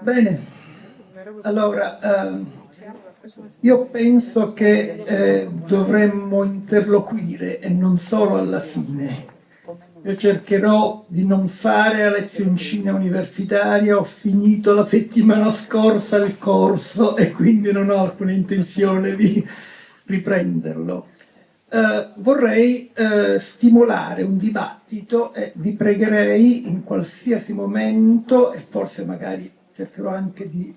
Bene, allora io penso che dovremmo interloquire e non solo alla fine. Io cercherò di non fare la lezioncina universitaria, ho finito la settimana scorsa il corso e quindi non ho alcuna intenzione di riprenderlo. Vorrei stimolare un dibattito e vi pregherei in qualsiasi momento, e forse magari cercherò anche di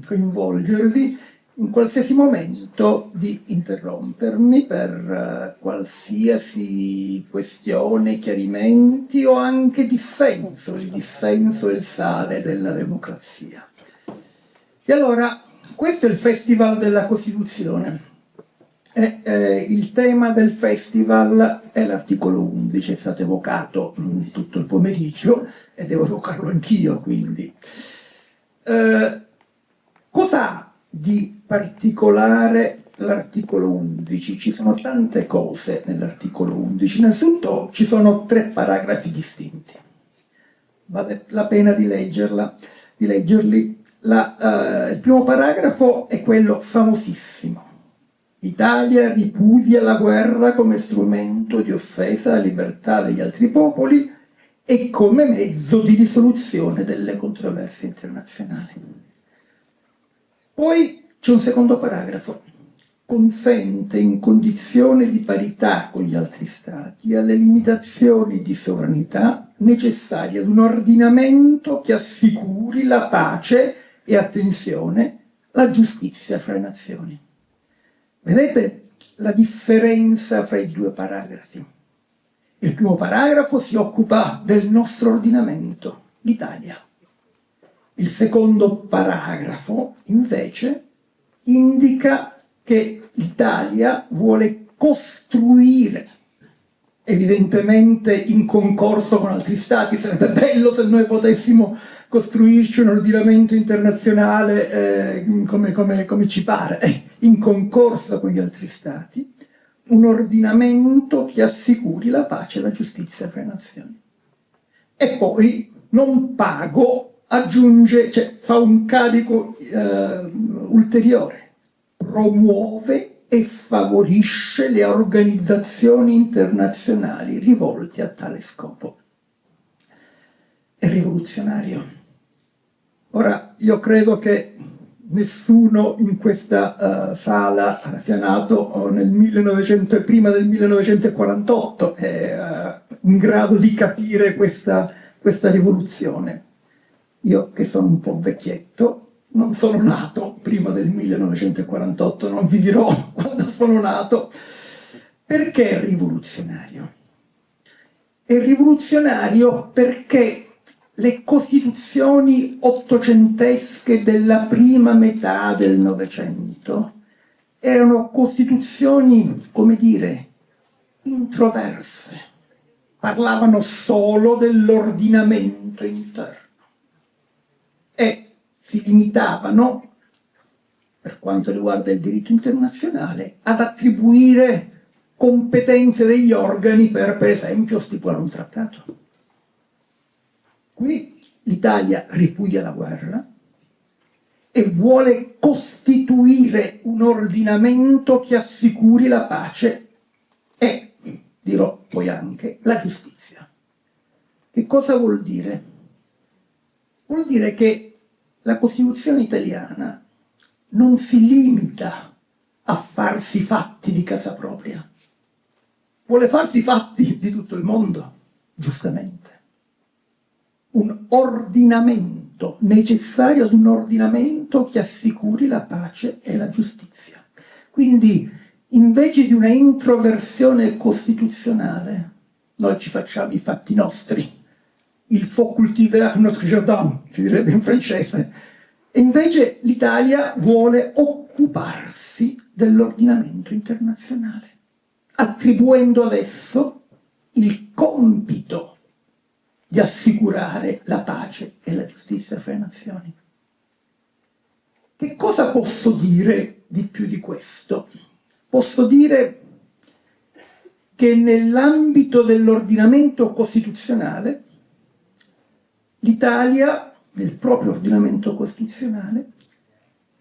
coinvolgervi, in qualsiasi momento di interrompermi per qualsiasi questione, chiarimenti o anche dissenso. Il dissenso è il sale della democrazia. E allora, questo è il Festival della Costituzione. Il tema del festival è l'articolo 11, è stato evocato tutto il pomeriggio e devo evocarlo anch'io, quindi. Cosa ha di particolare l'articolo 11? Ci sono tante cose nell'articolo 11. Innanzitutto ci sono 3 paragrafi distinti. Vale la pena di leggerli. Il primo paragrafo è quello famosissimo. L'Italia ripudia la guerra come strumento di offesa alla libertà degli altri popoli e come mezzo di risoluzione delle controversie internazionali. Poi c'è un secondo paragrafo. Consente in condizione di parità con gli altri Stati alle limitazioni di sovranità necessarie ad un ordinamento che assicuri la pace e, attenzione, la giustizia fra le nazioni. Vedete la differenza fra i 2 paragrafi? Il primo paragrafo si occupa del nostro ordinamento, l'Italia. Il secondo paragrafo, invece, indica che l'Italia vuole costruire, evidentemente in concorso con altri Stati. Sarebbe bello se noi potessimo costruirci un ordinamento internazionale come ci pare, in concorso con gli altri Stati, un ordinamento che assicuri la pace e la giustizia fra le nazioni. E poi non pago, aggiunge, cioè fa un carico ulteriore, promuove e favorisce le organizzazioni internazionali rivolte a tale scopo. È rivoluzionario. Ora, io credo che nessuno in questa sala sia nato nel 1900 e prima del 1948 è in grado di capire questa rivoluzione. Io, che sono un po' vecchietto, non sono nato prima del 1948, non vi dirò quando sono nato. Perché è rivoluzionario? È rivoluzionario perché le costituzioni ottocentesche della prima metà del Novecento erano costituzioni, come dire, introverse, parlavano solo dell'ordinamento interno e si limitavano, per quanto riguarda il diritto internazionale, ad attribuire competenze degli organi per esempio, stipulare un trattato. Qui l'Italia ripudia la guerra e vuole costituire un ordinamento che assicuri la pace e, dirò poi anche, la giustizia. Che cosa vuol dire? Vuol dire che la Costituzione italiana non si limita a farsi fatti di casa propria, vuole farsi fatti di tutto il mondo, giustamente. Un ordinamento, necessario ad un ordinamento che assicuri la pace e la giustizia. Quindi, invece di una introversione costituzionale, noi ci facciamo i fatti nostri. Il faut cultiver notre jardin, si direbbe in francese. E invece l'Italia vuole occuparsi dell'ordinamento internazionale, attribuendo adesso il compito di assicurare la pace e la giustizia fra le nazioni. Che cosa posso dire di più di questo? Posso dire che nell'ambito dell'ordinamento costituzionale l'Italia, nel proprio ordinamento costituzionale,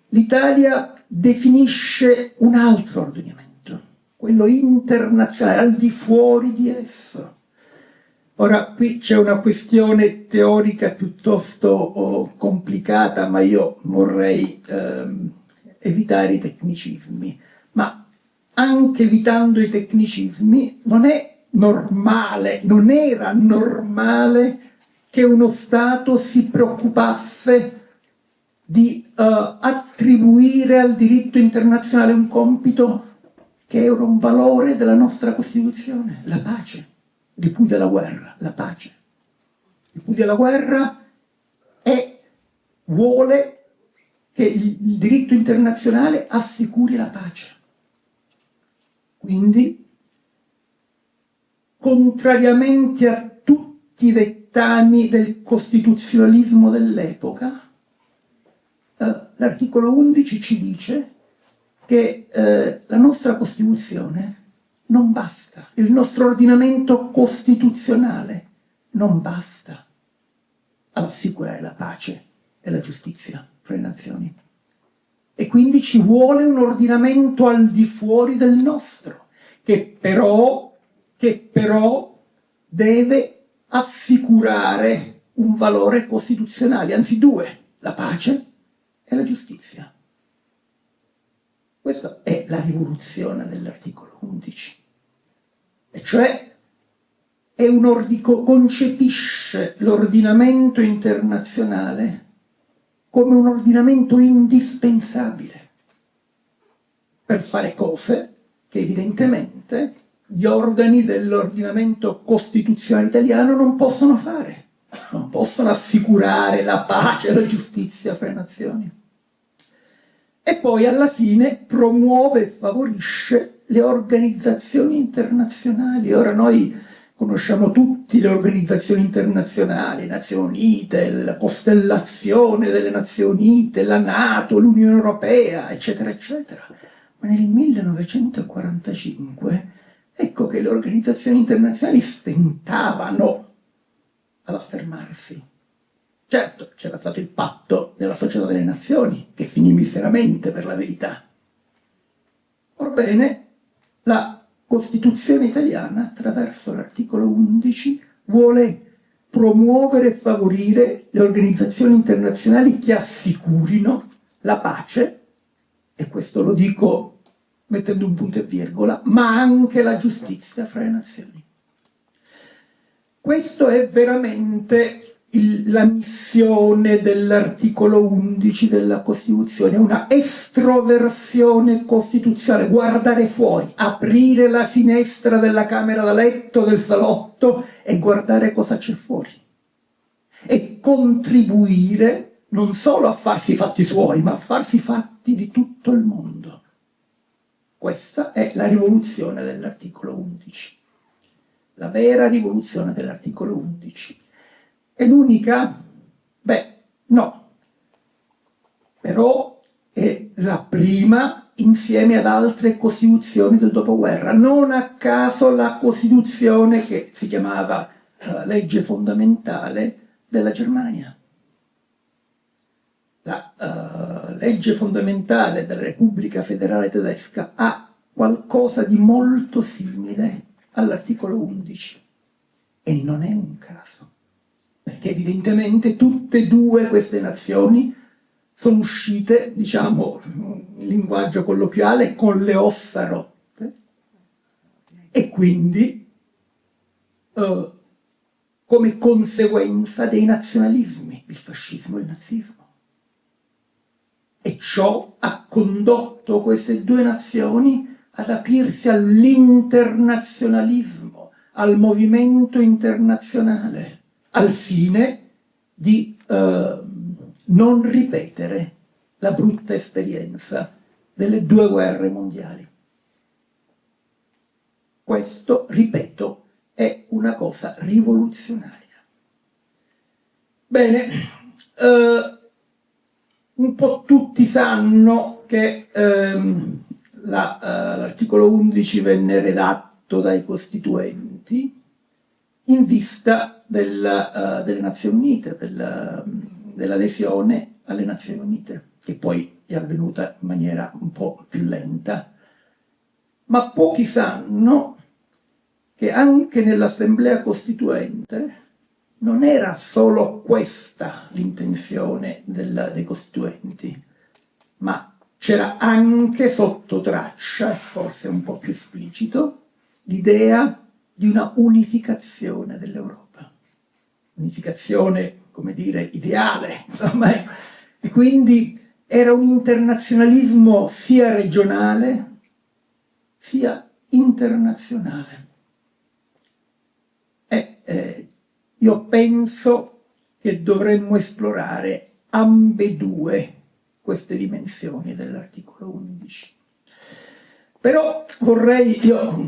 l'Italia definisce un altro ordinamento, quello internazionale, al di fuori di esso. Ora, qui c'è una questione teorica piuttosto complicata, ma io vorrei evitare i tecnicismi. Ma anche evitando i tecnicismi, non è normale, non era normale che uno Stato si preoccupasse di attribuire al diritto internazionale un compito che era un valore della nostra Costituzione, la pace. Ripudia la guerra, la pace. Ripudia la guerra e vuole che il diritto internazionale assicuri la pace. Quindi, contrariamente a tutti i dettami del costituzionalismo dell'epoca, l'articolo 11 ci dice che la nostra Costituzione non basta, il nostro ordinamento costituzionale non basta ad assicurare la pace e la giustizia fra le nazioni. E quindi ci vuole un ordinamento al di fuori del nostro, che però deve assicurare un valore costituzionale, anzi due, la pace e la giustizia. Questa è la rivoluzione dell'articolo 11. E cioè concepisce l'ordinamento internazionale come un ordinamento indispensabile per fare cose che evidentemente gli organi dell'ordinamento costituzionale italiano non possono fare, non possono assicurare la pace e la giustizia fra le nazioni. E poi alla fine promuove e favorisce le organizzazioni internazionali. Ora noi conosciamo tutti le organizzazioni internazionali, Nazioni Unite, la Costellazione delle Nazioni Unite, la NATO, l'Unione Europea, eccetera, eccetera. Ma nel 1945 ecco che le organizzazioni internazionali stentavano ad affermarsi. Certo, c'era stato il patto della Società delle Nazioni, che finì miseramente per la verità. Orbene, la Costituzione italiana, attraverso l'articolo 11, vuole promuovere e favorire le organizzazioni internazionali che assicurino la pace, e questo lo dico mettendo un punto e virgola, ma anche la giustizia fra le nazioni. Questo è veramente la missione dell'articolo 11 della Costituzione, una estroversione costituzionale, guardare fuori, aprire la finestra della camera da letto, del salotto e guardare cosa c'è fuori e contribuire non solo a farsi i fatti suoi, ma a farsi i fatti di tutto il mondo. Questa è la rivoluzione dell'articolo 11, la vera rivoluzione dell'articolo 11. È l'unica? Beh, no. Però è la prima insieme ad altre costituzioni del dopoguerra. Non a caso la Costituzione che si chiamava legge fondamentale della Germania. La legge fondamentale della Repubblica Federale Tedesca ha qualcosa di molto simile all'articolo 11. E non è un caso, perché evidentemente tutte e due queste nazioni sono uscite, diciamo, in linguaggio colloquiale, con le ossa rotte, e quindi come conseguenza dei nazionalismi, il fascismo e il nazismo. E ciò ha condotto queste due nazioni ad aprirsi all'internazionalismo, al movimento internazionale, al fine di non ripetere la brutta esperienza delle due guerre mondiali. Questo, ripeto, è una cosa rivoluzionaria. Bene, un po' tutti sanno che l'articolo 11 venne redatto dai Costituenti in vista delle Nazioni Unite, dell'adesione alle Nazioni Unite, che poi è avvenuta in maniera un po' più lenta. Ma pochi sanno che anche nell'Assemblea Costituente non era solo questa l'intenzione dei Costituenti, ma c'era anche sotto traccia, forse un po' più esplicito, l'idea di una unificazione dell'Europa. Unificazione, come dire, ideale, insomma. E quindi era un internazionalismo sia regionale sia internazionale. Io penso che dovremmo esplorare ambedue queste dimensioni dell'articolo 11. Però io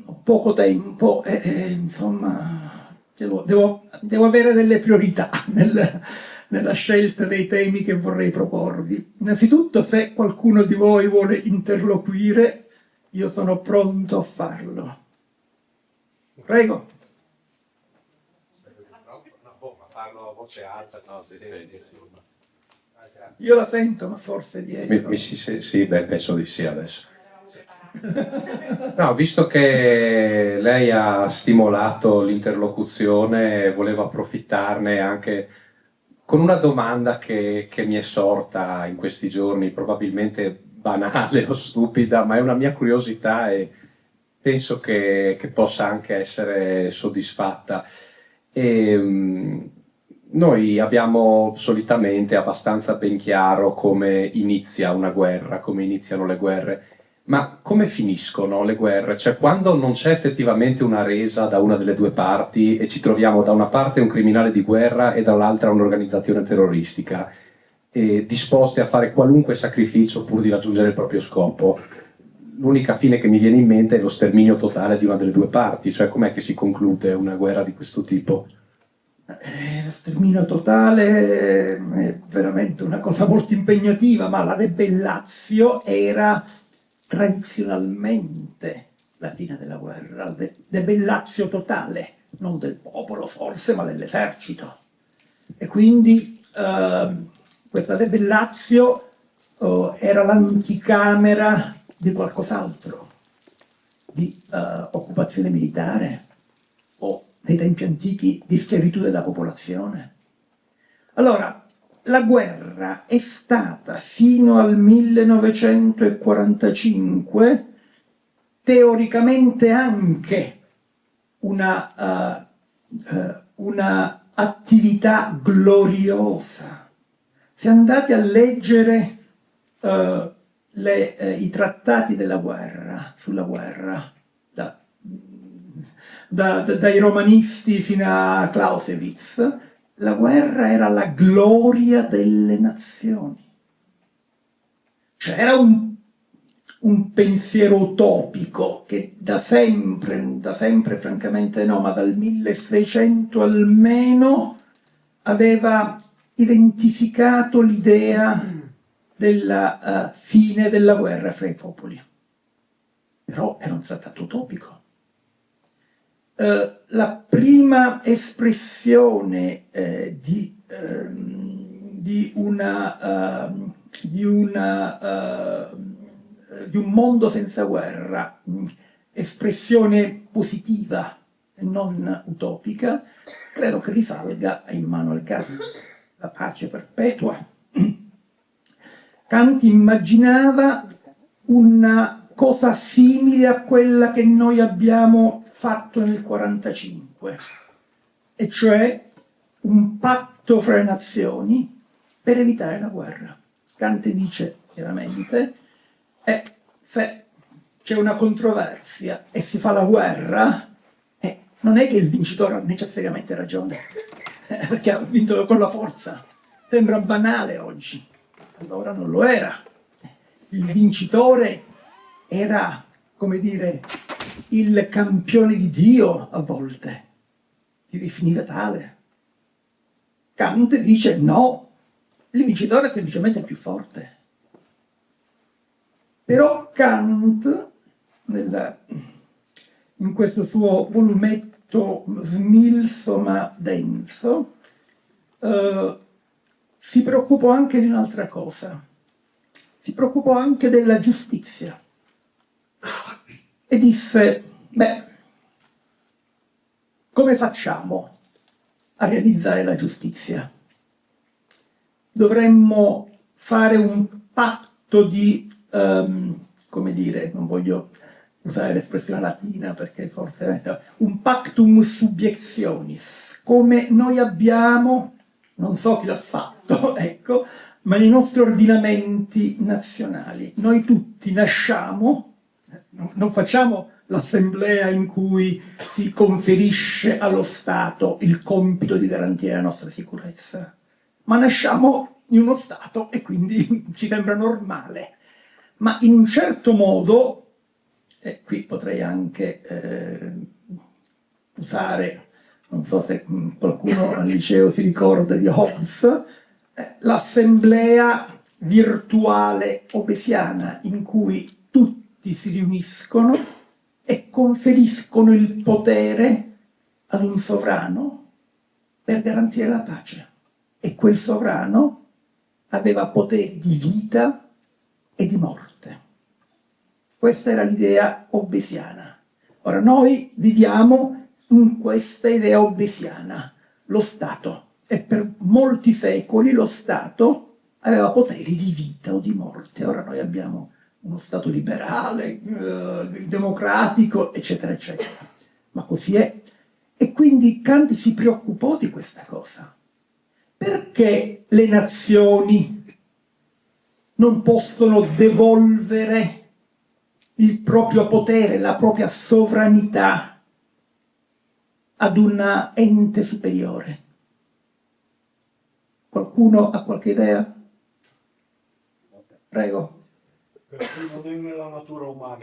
ho poco tempo insomma, devo avere delle priorità nella scelta dei temi che vorrei proporvi. Innanzitutto, se qualcuno di voi vuole interloquire, io sono pronto a farlo. Prego. Parlo a voce alta, no, io la sento, ma forse dietro. Sì, beh, penso di sì adesso. No, visto che lei ha stimolato l'interlocuzione, volevo approfittarne anche con una domanda che mi è sorta in questi giorni, probabilmente banale o stupida, ma è una mia curiosità e penso che possa anche essere soddisfatta. Noi abbiamo solitamente abbastanza ben chiaro come inizia una guerra, come iniziano le guerre, ma come finiscono le guerre? Cioè, quando non c'è effettivamente una resa da una delle due parti e ci troviamo da una parte un criminale di guerra e dall'altra un'organizzazione terroristica, disposti a fare qualunque sacrificio pur di raggiungere il proprio scopo, l'unica fine che mi viene in mente è lo sterminio totale di una delle due parti. Cioè, com'è che si conclude una guerra di questo tipo? Lo sterminio totale è veramente una cosa molto impegnativa, ma la debellatio era tradizionalmente la fine della guerra, debellatio totale, non del popolo forse, ma dell'esercito. E quindi questa debellatio era l'anticamera di qualcos'altro, di occupazione militare o nei tempi antichi di schiavitù della popolazione. Allora, la guerra è stata fino al 1945 teoricamente anche una attività gloriosa. Se andate a leggere i trattati della guerra, sulla guerra, dai romanisti fino a Clausewitz, la guerra era la gloria delle nazioni. C'era un pensiero utopico che da sempre francamente no, ma dal 1600 almeno aveva identificato l'idea della fine della guerra fra i popoli. Però era un trattato utopico. La prima espressione di un mondo senza guerra, espressione positiva e non utopica, credo che risalga a Immanuel Kant, la pace perpetua. Kant immaginava una cosa simile a quella che noi abbiamo fatto nel 1945, e cioè un patto fra le nazioni per evitare la guerra. Kant dice chiaramente, se c'è una controversia e si fa la guerra, non è che il vincitore ha necessariamente ragione, perché ha vinto con la forza. Sembra banale oggi, allora non lo era. Il vincitore era, come dire, il campione di Dio a volte, si definiva tale. Kant dice no, il vincitore è semplicemente il più forte. Però Kant, in questo suo volumetto molto smilzo ma denso, si preoccupò anche di un'altra cosa. Si preoccupò anche della giustizia e disse, beh, come facciamo a realizzare la giustizia? Dovremmo fare un patto di, come dire, non voglio usare l'espressione latina perché forse un pactum subiectionis, come noi abbiamo, non so chi l'ha fatto, ecco, ma nei nostri ordinamenti nazionali. Noi tutti nasciamo, non facciamo l'assemblea in cui si conferisce allo Stato il compito di garantire la nostra sicurezza, ma nasciamo in uno Stato e quindi ci sembra normale. Ma in un certo modo, e qui potrei anche usare, non so se qualcuno al liceo si ricorda di Hobbes, l'assemblea virtuale hobbesiana in cui tutti si riuniscono e conferiscono il potere ad un sovrano per garantire la pace. E quel sovrano aveva poteri di vita e di morte. Questa era l'idea hobbesiana. Ora noi viviamo in questa idea hobbesiana, lo Stato, e per molti secoli lo Stato aveva poteri di vita o di morte. Ora noi abbiamo uno Stato liberale, democratico, eccetera, eccetera. Ma così è. E quindi Kant si preoccupò di questa cosa. Perché le nazioni non possono devolvere il proprio potere, la propria sovranità ad un ente superiore? Qualcuno ha qualche idea? Prego. Perché non è nella natura umana.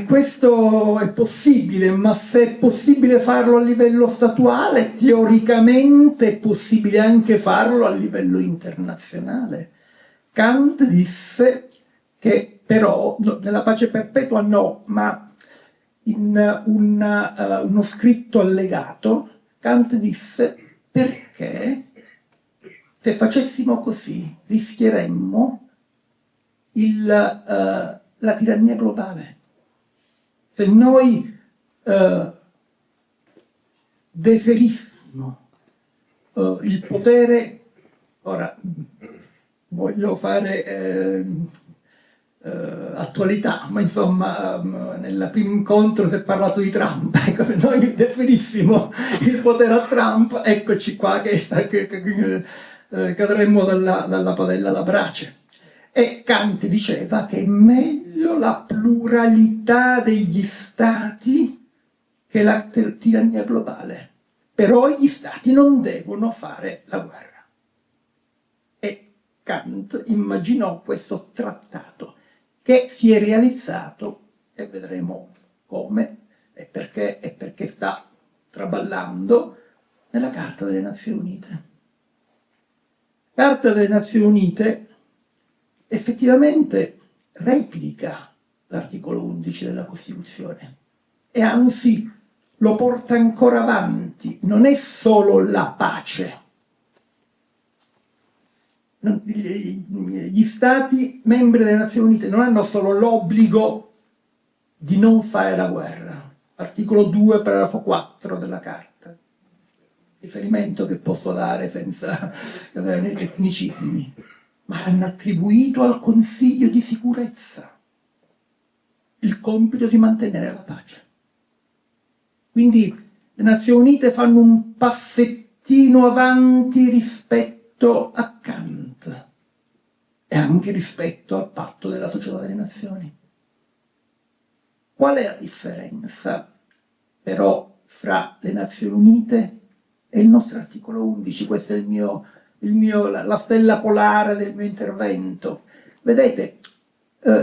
Questo è possibile, ma se è possibile farlo a livello statuale, teoricamente è possibile anche farlo a livello internazionale. Kant disse che però, nella pace perpetua no, ma in uno scritto allegato, Kant disse perché se facessimo così rischieremmo la tirannia globale. Se noi deferissimo il potere, ora voglio fare attualità, ma insomma nel primo incontro si è parlato di Trump, ecco, se noi deferissimo il potere a Trump, eccoci qua che cadremmo dalla padella alla brace. E Kant diceva che è meglio la pluralità degli stati che la tirannia globale. Però gli stati non devono fare la guerra. E Kant immaginò questo trattato che si è realizzato, e vedremo come e perché sta traballando, nella Carta delle Nazioni Unite. Carta delle Nazioni Unite effettivamente replica l'articolo 11 della Costituzione e anzi lo porta ancora avanti. Non è solo la pace. Gli Stati membri delle Nazioni Unite non hanno solo l'obbligo di non fare la guerra. Articolo 2, paragrafo 4 della Carta. Riferimento che posso dare senza cadere nei tecnicismi. Ma hanno attribuito al Consiglio di sicurezza il compito di mantenere la pace. Quindi le Nazioni Unite fanno un passettino avanti rispetto a Kant e anche rispetto al patto della Società delle Nazioni. Qual è la differenza però fra le Nazioni Unite e il nostro articolo 11? Questa è la stella polare del mio intervento. Vedete,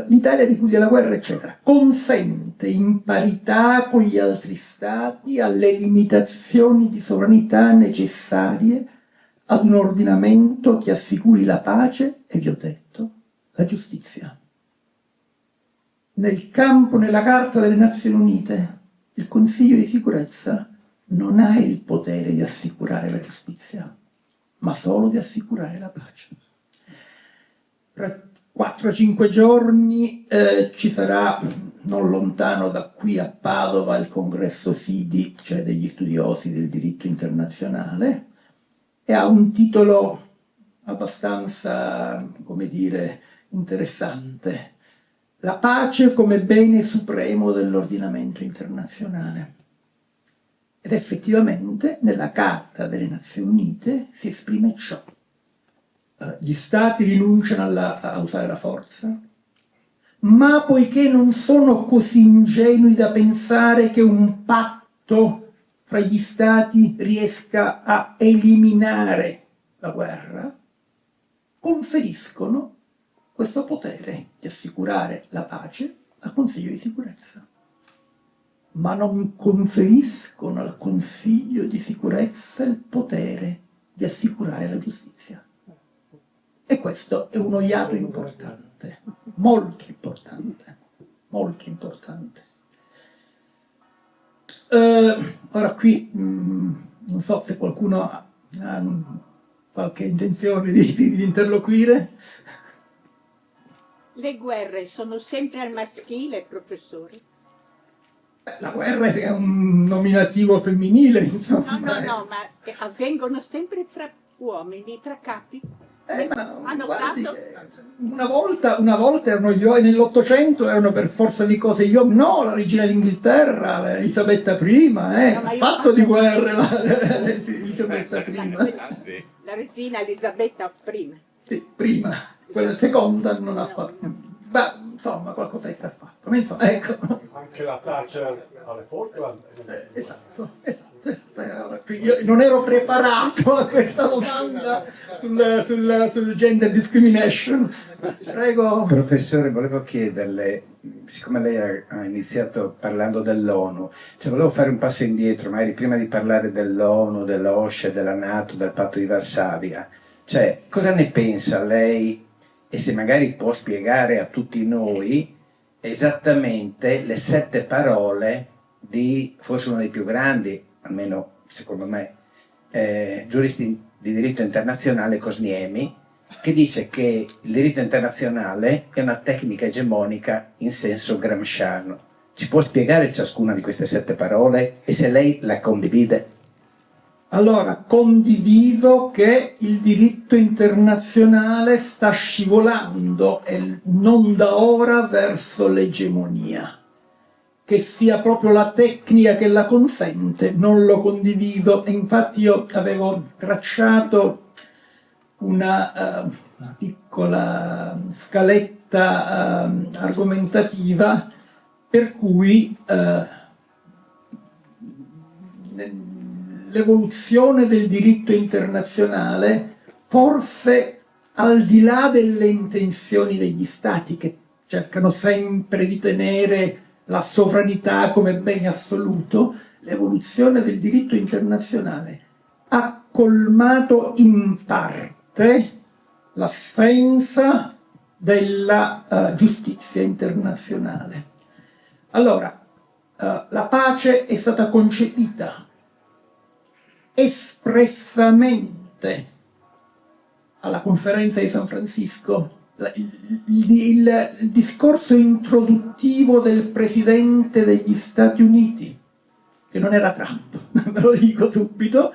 l'Italia ripudia la guerra, eccetera, consente in parità con gli altri stati alle limitazioni di sovranità necessarie ad un ordinamento che assicuri la pace e, vi ho detto, la giustizia. Nel campo, nella Carta delle Nazioni Unite, il Consiglio di sicurezza non ha il potere di assicurare la giustizia, ma solo di assicurare la pace. Tra 4-5 giorni ci sarà, non lontano da qui a Padova, il congresso SIDI, cioè degli studiosi del diritto internazionale, e ha un titolo abbastanza, come dire, interessante: la pace come bene supremo dell'ordinamento internazionale. Ed effettivamente nella Carta delle Nazioni Unite si esprime ciò. Gli stati rinunciano a usare la forza, ma poiché non sono così ingenui da pensare che un patto fra gli stati riesca a eliminare la guerra, conferiscono questo potere di assicurare la pace al Consiglio di sicurezza, ma non conferiscono al Consiglio di sicurezza il potere di assicurare la giustizia. E questo è un iato importante, molto importante, molto importante. Ora qui non so se qualcuno ha qualche intenzione di interloquire. Le guerre sono sempre al maschile, professore? La guerra è un nominativo femminile, insomma. No, ma avvengono sempre fra uomini, tra capi. Hanno guardi fatto... che una volta erano gli uomini, nell'Ottocento erano per forza di cose gli uomini. No, la regina d'Inghilterra, Elisabetta I, ha fatto di guerre Elisabetta I. La regina Elisabetta I. Sì, prima, quella seconda non ha fatto. Beh, insomma, qualcosa ha fatto. Ma insomma, ecco. Anche la Thatcher alle Falkland. Esatto. Io non ero preparato a questa domanda sul gender discrimination. Prego. Professore, volevo chiederle, siccome lei ha iniziato parlando dell'ONU, cioè volevo fare un passo indietro, magari prima di parlare dell'ONU, dell'OSCE, della NATO, del patto di Varsavia. Cioè, cosa ne pensa lei, e se magari può spiegare a tutti noi esattamente le 7 parole di forse uno dei più grandi, almeno secondo me, giuristi di diritto internazionale, Cosniemi, che dice che il diritto internazionale è una tecnica egemonica in senso gramsciano. Ci può spiegare ciascuna di queste 7 parole e se lei la condivide? Allora, condivido che il diritto internazionale sta scivolando, e non da ora, verso l'egemonia. Che sia proprio la tecnica che la consente, non lo condivido. E infatti io avevo tracciato una piccola scaletta argomentativa per cui l'evoluzione del diritto internazionale, forse al di là delle intenzioni degli stati che cercano sempre di tenere la sovranità come bene assoluto, l'evoluzione del diritto internazionale ha colmato in parte l'assenza della giustizia internazionale. Allora, la pace è stata concepita espressamente alla conferenza di San Francisco. Il discorso introduttivo del presidente degli Stati Uniti, che non era Trump, ve lo dico subito,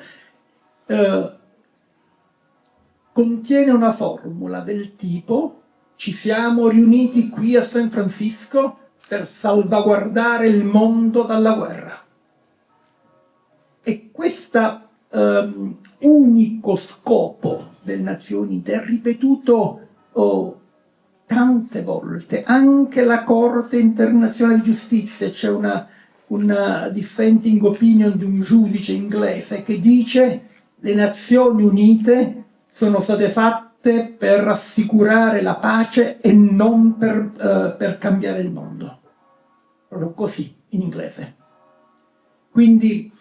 contiene una formula del tipo: ci siamo riuniti qui a San Francisco per salvaguardare il mondo dalla guerra. E questo unico scopo delle Nazioni Unite è ripetuto tante volte. Anche la Corte internazionale di giustizia, c'è una dissenting opinion di un giudice inglese che dice: le Nazioni Unite sono state fatte per assicurare la pace e non per cambiare il mondo. Proprio così, in inglese. Quindi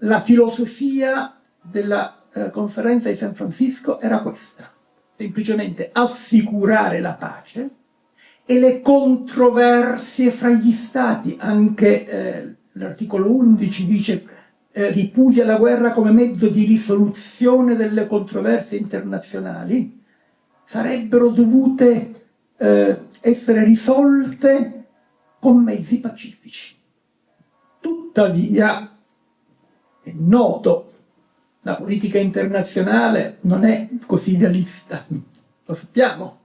la filosofia della conferenza di San Francisco era questa: semplicemente assicurare la pace e le controversie fra gli stati. Anche l'articolo 11 dice ripudia la guerra come mezzo di risoluzione delle controversie internazionali, sarebbero dovute essere risolte con mezzi pacifici. Tuttavia, è noto, la politica internazionale non è così idealista, lo sappiamo,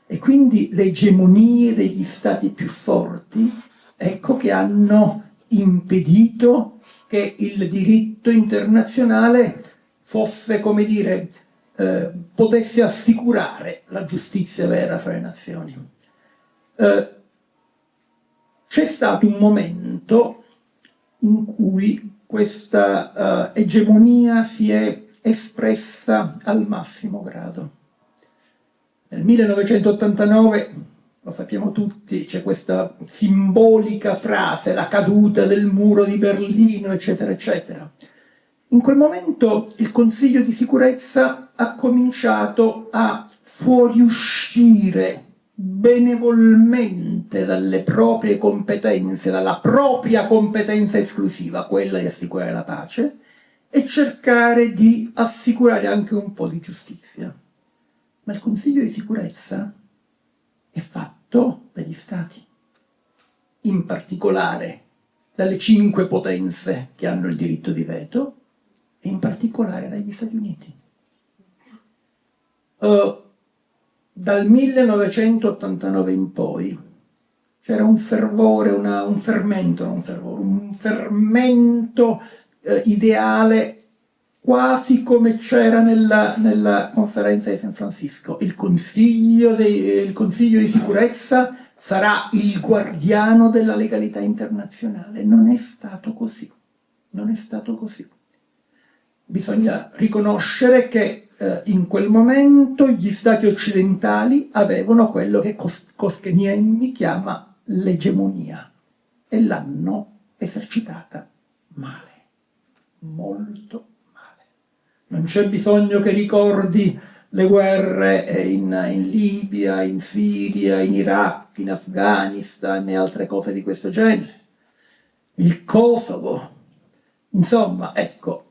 e quindi le egemonie degli stati più forti, ecco che hanno impedito che il diritto internazionale fosse, come dire, potesse assicurare la giustizia vera fra le nazioni. C'è stato un momento in cui questa egemonia si è espressa al massimo grado. Nel 1989, lo sappiamo tutti, c'è questa simbolica frase, la caduta del muro di Berlino, eccetera, eccetera. In quel momento il Consiglio di sicurezza ha cominciato a fuoriuscire benevolmente dalle proprie competenze, dalla propria competenza esclusiva, quella di assicurare la pace, e cercare di assicurare anche un po' di giustizia. Ma il Consiglio di sicurezza è fatto dagli Stati, in particolare dalle 5 potenze che hanno il diritto di veto, e in particolare dagli Stati Uniti. Dal 1989 in poi c'era un fervore, un fermento ideale, quasi come c'era nella conferenza di San Francisco. Il Consiglio di sicurezza sarà il guardiano della legalità internazionale. Non è stato così. Non è stato così. Bisogna riconoscere che in quel momento gli stati occidentali avevano quello che Koskiniemi chiama l'egemonia e l'hanno esercitata male, molto male. Non c'è bisogno che ricordi le guerre in Libia, in Siria, in Iraq, in Afghanistan e altre cose di questo genere. Il Kosovo. Insomma, ecco,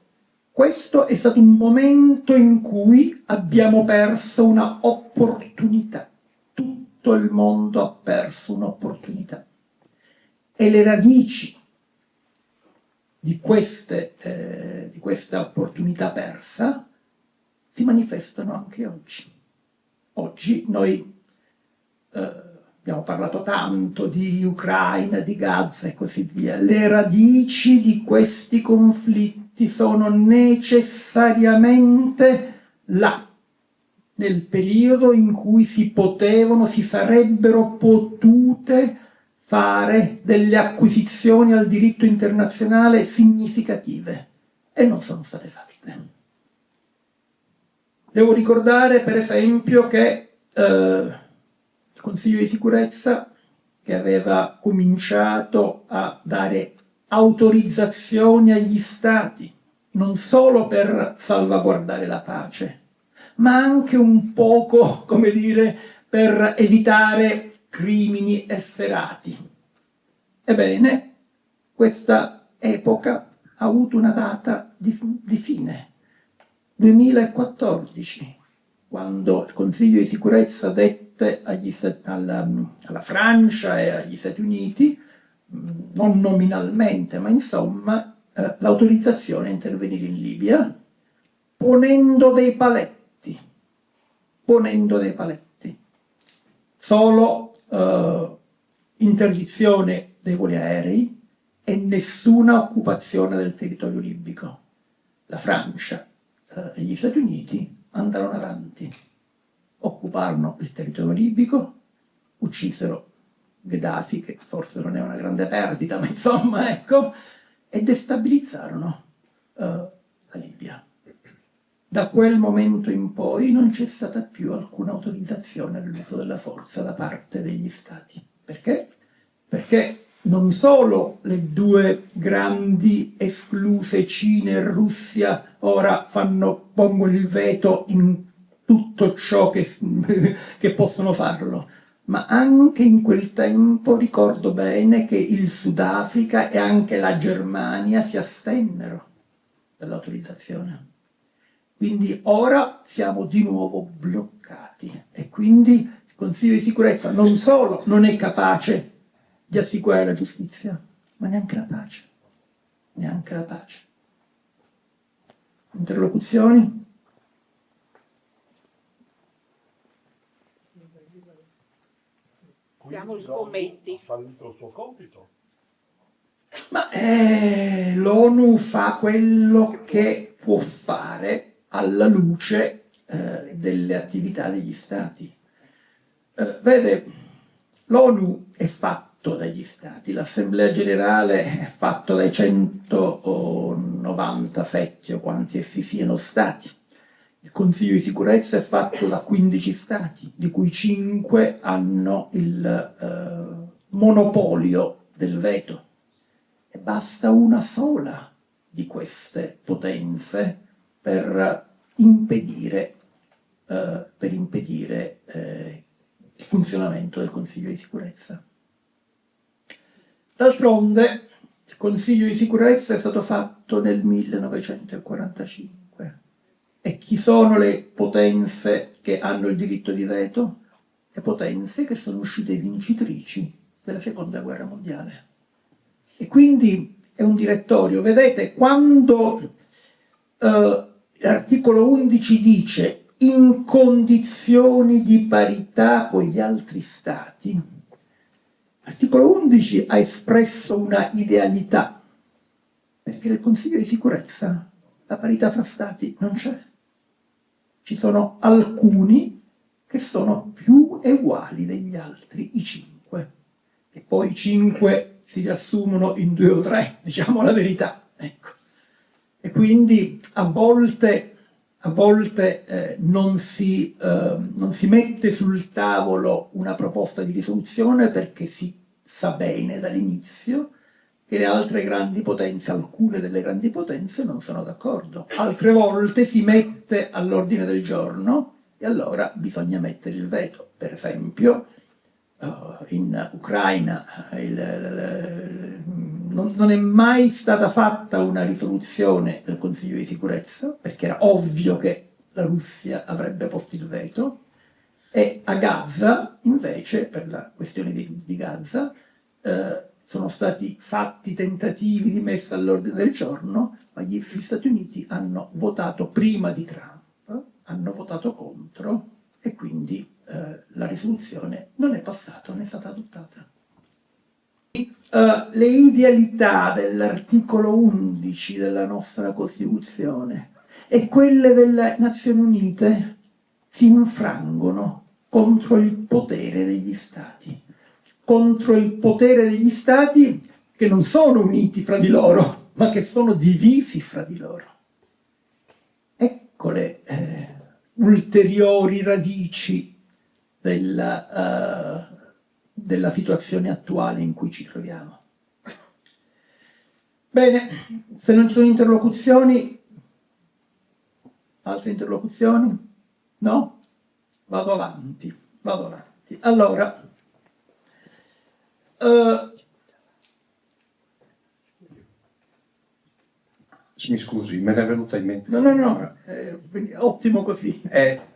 questo è stato un momento in cui abbiamo perso una opportunità. Tutto il mondo ha perso un'opportunità. E le radici di questa opportunità persa si manifestano anche oggi. Oggi noi abbiamo parlato tanto di Ucraina, di Gaza e così via. Le radici di questi conflitti sono necessariamente là, nel periodo in cui si sarebbero potute fare delle acquisizioni al diritto internazionale significative e non sono state fatte. Devo ricordare per esempio che il Consiglio di sicurezza, che aveva cominciato a dare autorizzazioni agli stati, non solo per salvaguardare la pace, ma anche un poco, come dire, per evitare crimini efferati. Ebbene, questa epoca ha avuto una data di fine, 2014, quando il Consiglio di sicurezza dette alla Francia e agli Stati Uniti, non nominalmente, ma insomma, l'autorizzazione a intervenire in Libia, ponendo dei paletti. Solo interdizione dei voli aerei e nessuna occupazione del territorio libico. La Francia e gli Stati Uniti andarono avanti, occuparono il territorio libico, uccisero Gheddafi, che forse non è una grande perdita, ma insomma, ecco, e destabilizzarono la Libia. Da quel momento in poi non c'è stata più alcuna autorizzazione all'uso della forza da parte degli Stati. Perché? Perché non solo le due grandi escluse, Cina e Russia, ora pongono il veto in tutto ciò che possono farlo, ma anche in quel tempo ricordo bene che il Sudafrica e anche la Germania si astennero dall'autorizzazione. Quindi ora siamo di nuovo bloccati e quindi il Consiglio di sicurezza non solo non è capace di assicurare la giustizia, ma neanche la pace. Neanche la pace. Interlocuzioni? Siamo sgomenti. Ha fallito il suo compito. Ma l'ONU fa quello che può fare alla luce delle attività degli Stati. Vede, l'ONU è fatto dagli Stati, l'Assemblea Generale è fatto dai 197 o quanti essi siano stati. Il Consiglio di sicurezza è fatto da 15 Stati, di cui 5 hanno il monopolio del veto. E basta una sola di queste potenze per impedire il funzionamento del Consiglio di sicurezza. D'altronde, il Consiglio di sicurezza è stato fatto nel 1945. E chi sono le potenze che hanno il diritto di veto? Le potenze che sono uscite vincitrici della Seconda Guerra Mondiale. E quindi è un direttorio. Vedete, quando l'articolo 11 dice in condizioni di parità con gli altri Stati, l'articolo 11 ha espresso una idealità, perché nel Consiglio di sicurezza la parità fra Stati non c'è. Ci sono alcuni che sono più uguali degli altri, i 5, e poi i 5 si riassumono in 2 o 3, diciamo la verità. Ecco. E quindi a volte non si mette sul tavolo una proposta di risoluzione perché si sa bene dall'inizio che le altre grandi potenze, alcune delle grandi potenze, non sono d'accordo. Altre volte si mette all'ordine del giorno e allora bisogna mettere il veto. Per esempio, in Ucraina non è mai stata fatta una risoluzione del Consiglio di sicurezza, perché era ovvio che la Russia avrebbe posto il veto, e a Gaza, invece, per la questione di Gaza, sono stati fatti tentativi di messa all'ordine del giorno, ma gli Stati Uniti hanno votato prima di Trump, hanno votato contro, e quindi la risoluzione non è passata, non è stata adottata. Le idealità dell'articolo 11 della nostra Costituzione e quelle delle Nazioni Unite si infrangono contro il potere degli Stati, contro il potere degli Stati che non sono uniti fra di loro, ma che sono divisi fra di loro. Ecco le ulteriori radici della situazione attuale in cui ci troviamo. Bene, se non ci sono interlocuzioni, altre interlocuzioni? No? Vado avanti. Allora, mi scusi, me ne è venuta in mente. no, ottimo così.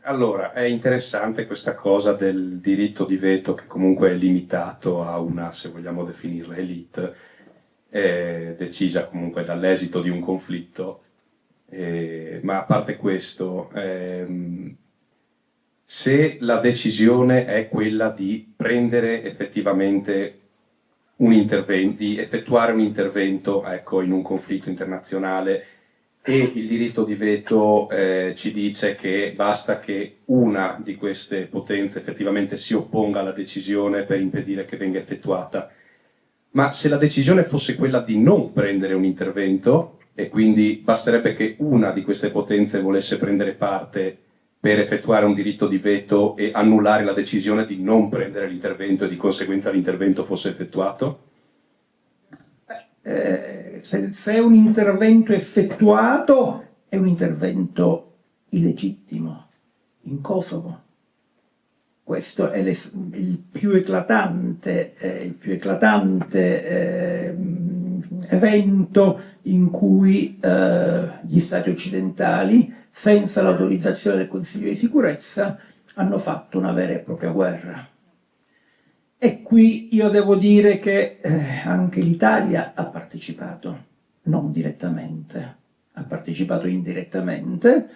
Allora, è interessante questa cosa del diritto di veto che comunque è limitato a una, se vogliamo definirla, elite, decisa comunque dall'esito di un conflitto. Ma a parte questo, se la decisione è quella di prendere effettivamente di effettuare un intervento, ecco, in un conflitto internazionale, e il diritto di veto ci dice che basta che una di queste potenze effettivamente si opponga alla decisione per impedire che venga effettuata. Ma se la decisione fosse quella di non prendere un intervento, e quindi basterebbe che una di queste potenze volesse prendere parte per effettuare un diritto di veto e annullare la decisione di non prendere l'intervento e di conseguenza l'intervento fosse effettuato? Se un intervento effettuato è un intervento illegittimo in Kosovo, questo è il più eclatante evento in cui gli Stati occidentali, senza l'autorizzazione del Consiglio di sicurezza, hanno fatto una vera e propria guerra. E qui io devo dire che anche l'Italia ha partecipato, non direttamente, ha partecipato indirettamente,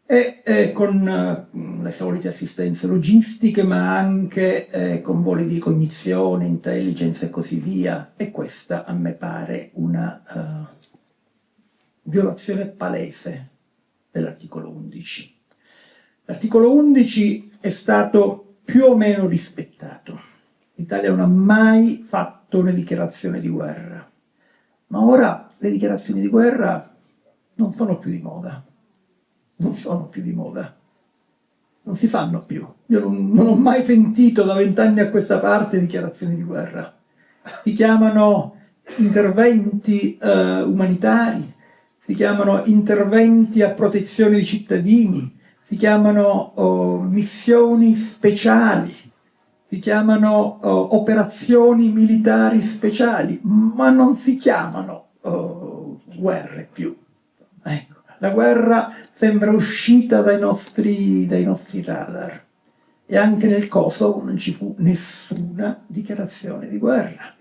e con le solite assistenze logistiche, ma anche con voli di ricognizione, intelligence e così via. E questa a me pare una violazione palese dell'articolo 11. L'articolo 11 è stato più o meno rispettato. L'Italia non ha mai fatto una dichiarazione di guerra, ma ora le dichiarazioni di guerra non sono più di moda. Non sono più di moda, non si fanno più. Io non ho mai sentito da 20 anni a questa parte dichiarazioni di guerra. Si chiamano interventi umanitari, si chiamano interventi a protezione dei cittadini, si chiamano missioni speciali, si chiamano operazioni militari speciali, ma non si chiamano guerre più. Ecco. La guerra sembra uscita dai nostri radar, e anche nel Kosovo non ci fu nessuna dichiarazione di guerra,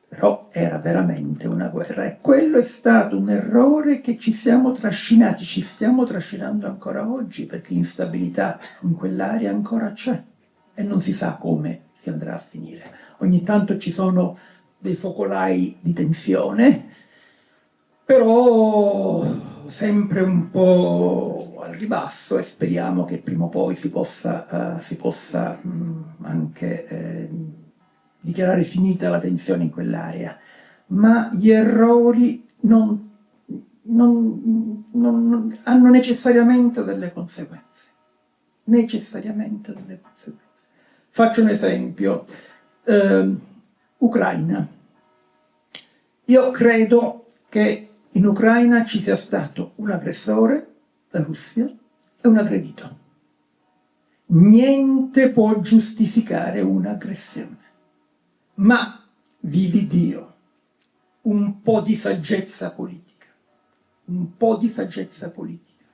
però era veramente una guerra, e quello è stato un errore che ci stiamo trascinando ancora oggi, perché l'instabilità in quell'area ancora c'è e non si sa come si andrà a finire. Ogni tanto ci sono dei focolai di tensione, però sempre un po' al ribasso, e speriamo che prima o poi si possa anche dichiarare finita la tensione in quell'area. Ma gli errori non hanno necessariamente delle conseguenze. Necessariamente delle conseguenze. Faccio un esempio. Ucraina. Io credo che in Ucraina ci sia stato un aggressore, la Russia, e un aggredito. Niente può giustificare un'aggressione, ma, vivi Dio, un po' di saggezza politica, un po' di saggezza politica.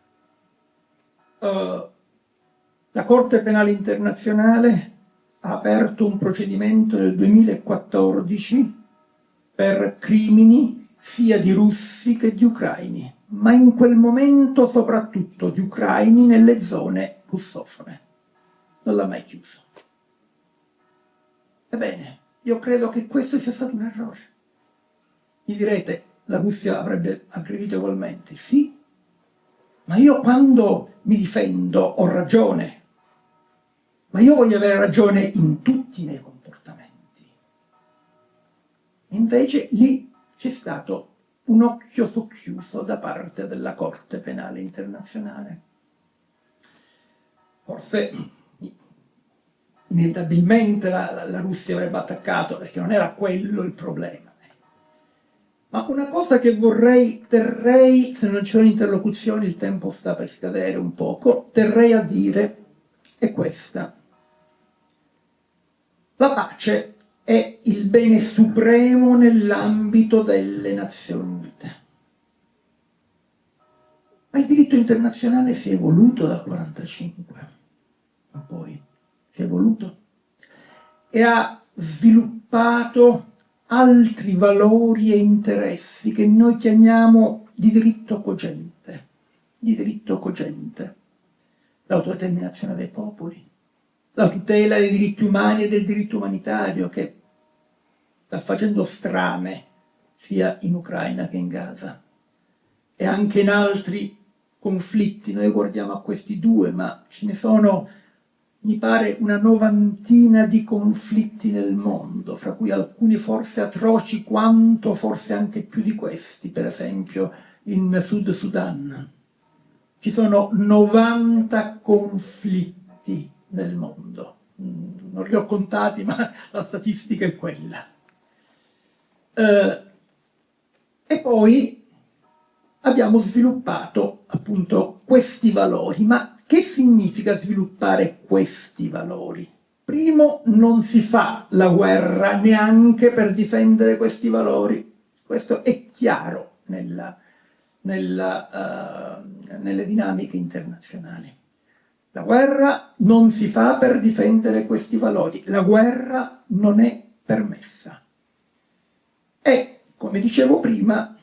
La Corte Penale Internazionale ha aperto un procedimento nel 2014 per crimini sia di russi che di ucraini, ma in quel momento soprattutto di ucraini nelle zone russofone. Non l'ha mai chiuso. Ebbene, io credo che questo sia stato un errore. Mi direte, la Russia avrebbe aggredito ugualmente? Sì, ma io quando mi difendo ho ragione, ma io voglio avere ragione in tutti i miei comportamenti. Invece lì c'è stato un occhio socchiuso da parte della Corte Penale Internazionale. Forse inevitabilmente la Russia avrebbe attaccato, perché non era quello il problema. Ma una cosa che terrei, se non ci sono interlocuzioni, il tempo sta per scadere un poco, terrei a dire è questa. La pace è il bene supremo nell'ambito delle Nazioni Unite. Ma il diritto internazionale si è evoluto dal 1945, ma poi si è evoluto e ha sviluppato altri valori e interessi che noi chiamiamo di diritto cogente, l'autodeterminazione dei popoli, la tutela dei diritti umani e del diritto umanitario, che sta facendo strame sia in Ucraina che in Gaza, e anche in altri conflitti. Noi guardiamo a questi due, ma ce ne sono, mi pare, una novantina di conflitti nel mondo, fra cui alcuni forse atroci quanto, forse anche più di questi, per esempio in Sud Sudan. Ci sono 90 conflitti nel mondo. Non li ho contati, ma la statistica è quella. E poi abbiamo sviluppato appunto questi valori, ma che significa sviluppare questi valori? Primo, non si fa la guerra neanche per difendere questi valori. Questo è chiaro nelle dinamiche internazionali. La guerra non si fa per difendere questi valori. La guerra non è permessa. E, come dicevo prima,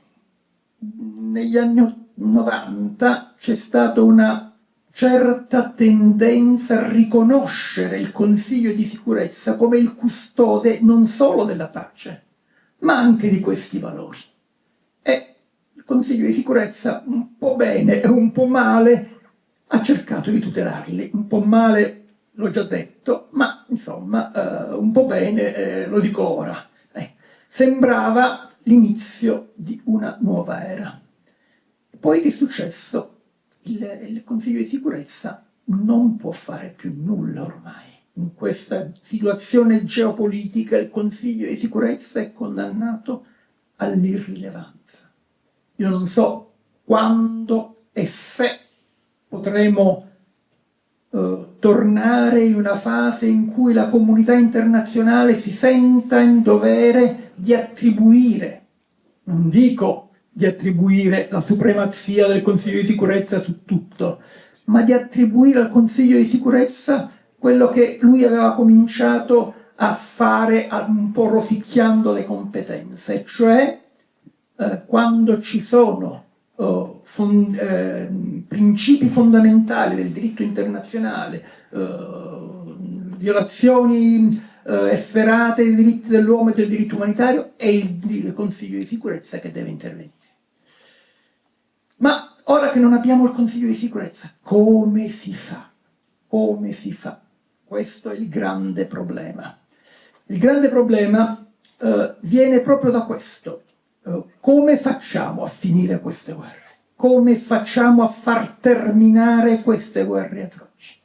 negli anni 90 c'è stata una certa tendenza a riconoscere il Consiglio di sicurezza come il custode non solo della pace, ma anche di questi valori. E il Consiglio di sicurezza, un po' bene e un po' male, ha cercato di tutelarli. Un po' male l'ho già detto, ma insomma un po' bene lo dico ora. Sembrava l'inizio di una nuova era. Poi che è successo? Il Consiglio di sicurezza non può fare più nulla ormai. In questa situazione geopolitica il Consiglio di sicurezza è condannato all'irrilevanza. Io non so quando e se potremo tornare in una fase in cui la comunità internazionale si senta in dovere di attribuire, non dico di attribuire la supremazia del Consiglio di sicurezza su tutto, ma di attribuire al Consiglio di sicurezza quello che lui aveva cominciato a fare un po' rosicchiando le competenze, cioè quando ci sono principi fondamentali del diritto internazionale, violazioni efferate dei diritti dell'uomo e del diritto umanitario, è il Consiglio di sicurezza che deve intervenire. Ma ora che non abbiamo il Consiglio di sicurezza, come si fa? Come si fa? Questo è il grande problema. Il grande problema viene proprio da questo. Come facciamo a finire queste guerre? Come facciamo a far terminare queste guerre atroci?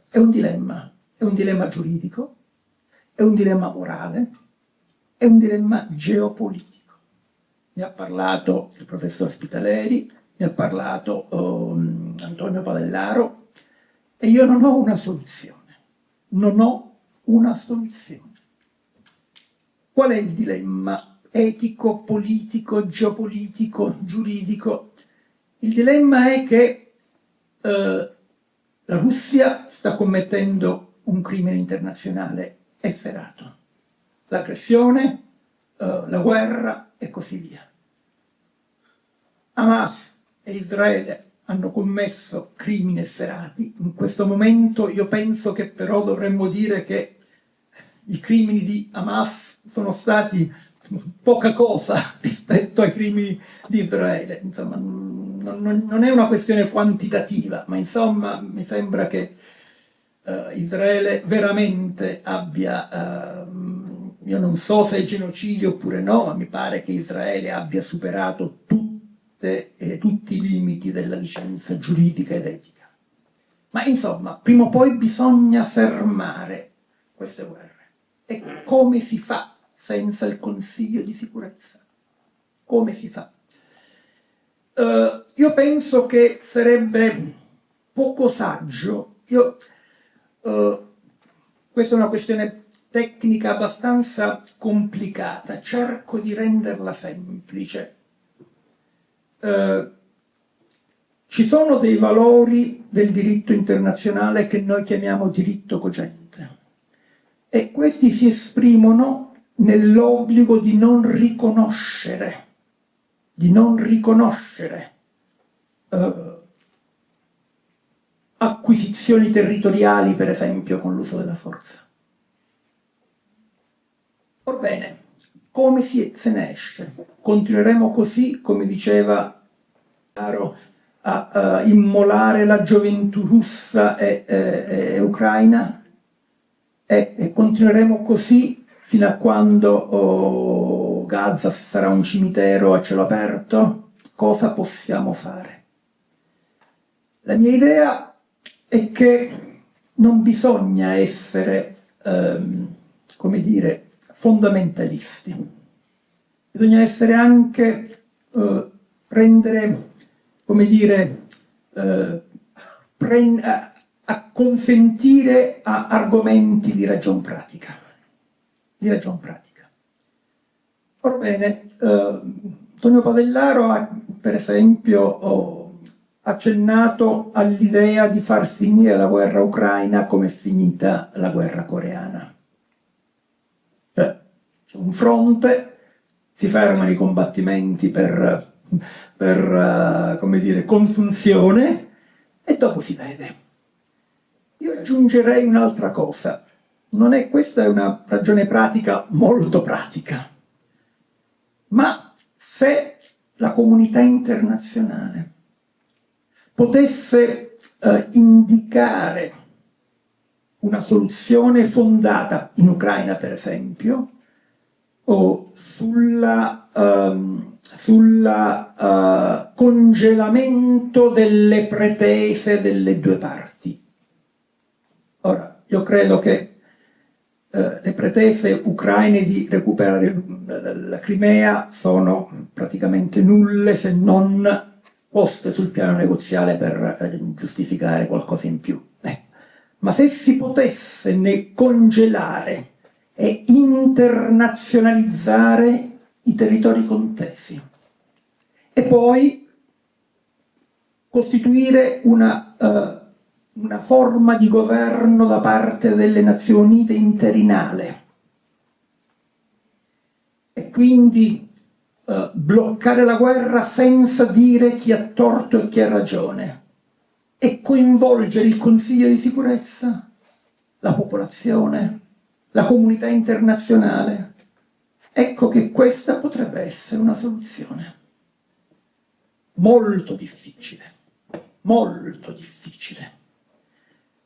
È un dilemma giuridico, è un dilemma morale, è un dilemma geopolitico. Ne ha parlato il professor Spitaleri, ne ha parlato Antonio Padellaro, e io non ho una soluzione. Non ho una soluzione. Qual è il dilemma etico, politico, geopolitico, giuridico? Il dilemma è che la Russia sta commettendo un crimine internazionale efferato. L'aggressione, la guerra e così via. Hamas e Israele hanno commesso crimini efferati. In questo momento io penso che però dovremmo dire che i crimini di Hamas sono stati poca cosa rispetto ai crimini di Israele. Insomma, non è una questione quantitativa, ma insomma mi sembra che Israele veramente abbia, io non so se è genocidio oppure no, ma mi pare che Israele abbia superato tutti i limiti della licenza giuridica ed etica. Ma insomma, prima o poi bisogna fermare queste guerre. E come si fa senza il Consiglio di sicurezza? Come si fa? Io penso che sarebbe poco saggio. Questa è una questione tecnica abbastanza complicata, cerco di renderla semplice. Ci sono dei valori del diritto internazionale che noi chiamiamo diritto cogente e questi si esprimono nell'obbligo di non riconoscere acquisizioni territoriali, per esempio, con l'uso della forza. Orbene, come se ne esce? Continueremo così, come diceva Caro, a immolare la gioventù russa e ucraina? E continueremo così fino a quando Gaza sarà un cimitero a cielo aperto? Cosa possiamo fare? La mia idea è che non bisogna essere, come dire, fondamentalisti. Bisogna essere anche, prendere, come dire, a consentire a argomenti di ragion pratica. Di ragion pratica. Orbene, Antonio Padellaro ha, per esempio, accennato all'idea di far finire la guerra ucraina come è finita la guerra coreana. Cioè, c'è un fronte, si fermano i combattimenti per come dire, consunzione, e dopo si vede. Io aggiungerei un'altra cosa. Questa è una ragione pratica molto pratica, ma se la comunità internazionale potesse indicare una soluzione fondata in Ucraina, per esempio, o sul congelamento delle pretese delle due parti. Ora, io credo che le pretese ucraine di recuperare la Crimea sono praticamente nulle, se non poste sul piano negoziale per giustificare qualcosa in più. Ma se si potesse congelare e internazionalizzare i territori contesi e poi costituire una forma di governo da parte delle Nazioni Unite interinale e quindi bloccare la guerra senza dire chi ha torto e chi ha ragione e coinvolgere il Consiglio di sicurezza, la popolazione, la comunità internazionale. Ecco che questa potrebbe essere una soluzione. Molto difficile, molto difficile.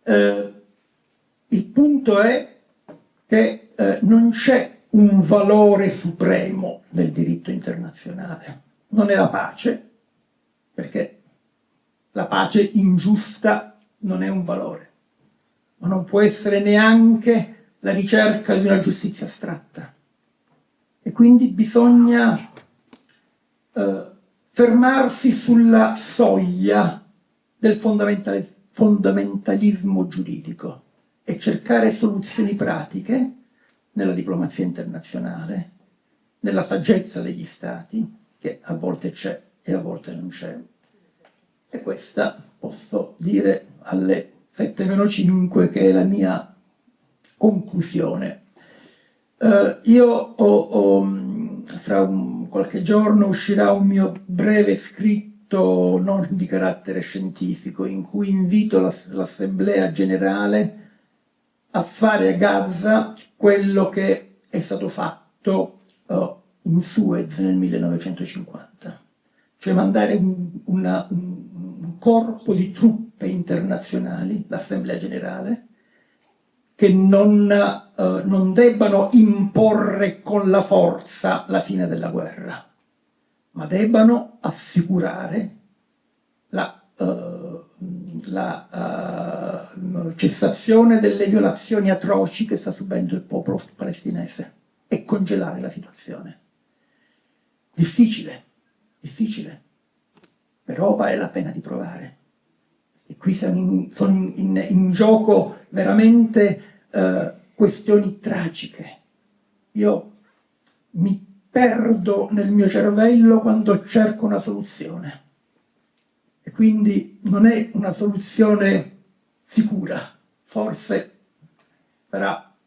Il punto è che non c'è un valore supremo del diritto internazionale. Non è la pace, perché la pace ingiusta non è un valore, ma non può essere neanche la ricerca di una giustizia astratta. E quindi bisogna fermarsi sulla soglia del fondamentalismo giuridico e cercare soluzioni pratiche nella diplomazia internazionale, nella saggezza degli stati, che a volte c'è e a volte non c'è. E questa posso dire alle 7:05 che è la mia conclusione. Io fra qualche giorno uscirà un mio breve scritto non di carattere scientifico in cui invito l'Assemblea Generale a fare a Gaza quello che è stato fatto in Suez nel 1950, cioè mandare un corpo di truppe internazionali, l'Assemblea Generale, che non debbano imporre con la forza la fine della guerra, ma debbano assicurare la cessazione delle violazioni atroci che sta subendo il popolo palestinese e congelare la situazione. Difficile, difficile, però vale la pena di provare. E qui sono in gioco veramente questioni tragiche. Io mi perdo nel mio cervello quando cerco una soluzione. E quindi non è una soluzione sicura, forse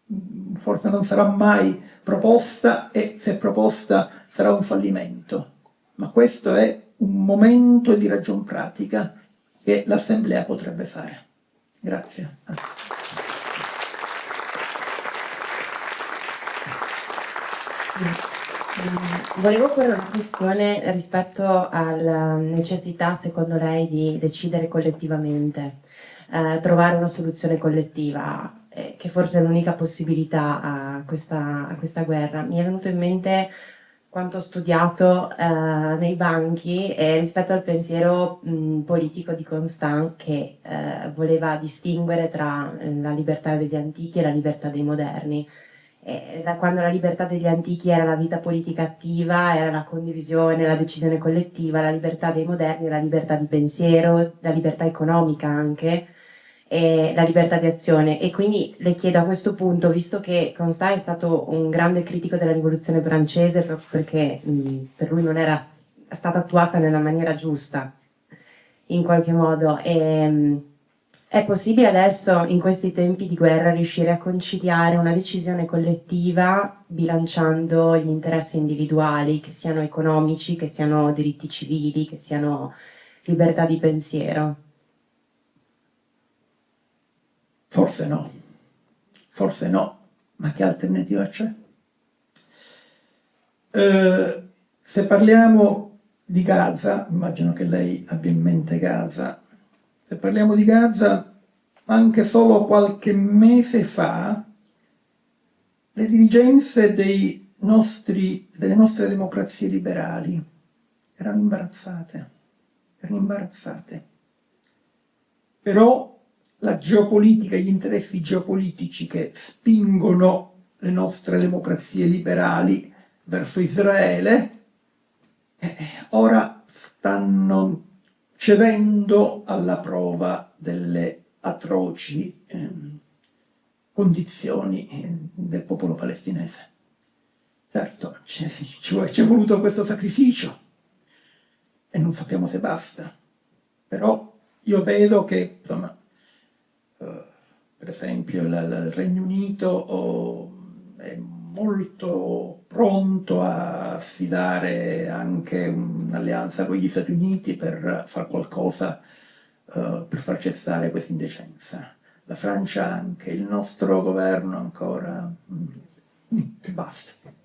non sarà mai proposta e se proposta sarà un fallimento. Ma questo è un momento di ragion pratica che l'Assemblea potrebbe fare. Grazie. Volevo porre una questione rispetto alla necessità, secondo lei, di decidere collettivamente, trovare una soluzione collettiva, che forse è l'unica possibilità a questa guerra. Mi è venuto in mente quanto ho studiato nei banchi rispetto al pensiero politico di Constant che voleva distinguere tra la libertà degli antichi e la libertà dei moderni. Da quando la libertà degli antichi era la vita politica attiva, era la condivisione, la decisione collettiva, la libertà dei moderni è la libertà di pensiero, la libertà economica anche, e la libertà di azione. E quindi le chiedo a questo punto, visto che Constant è stato un grande critico della rivoluzione francese proprio perché per lui non era stata attuata nella maniera giusta, in qualche modo, è possibile adesso, in questi tempi di guerra, riuscire a conciliare una decisione collettiva bilanciando gli interessi individuali, che siano economici, che siano diritti civili, che siano libertà di pensiero? Forse no, ma che alternativa c'è? Se parliamo di Gaza, immagino che lei abbia in mente Gaza, se parliamo di Gaza, anche solo qualche mese fa, le dirigenze delle nostre democrazie liberali erano imbarazzate. Però la geopolitica, gli interessi geopolitici che spingono le nostre democrazie liberali verso Israele, ora stanno cedendo alla prova delle atroci condizioni del popolo palestinese. Certo, ci è voluto questo sacrificio e non sappiamo se basta, però io vedo che, insomma, per esempio il Regno Unito è molto pronto a sfidare anche un'alleanza con gli Stati Uniti per fare qualcosa per far cessare questa indecenza. La Francia anche, il nostro governo ancora basta.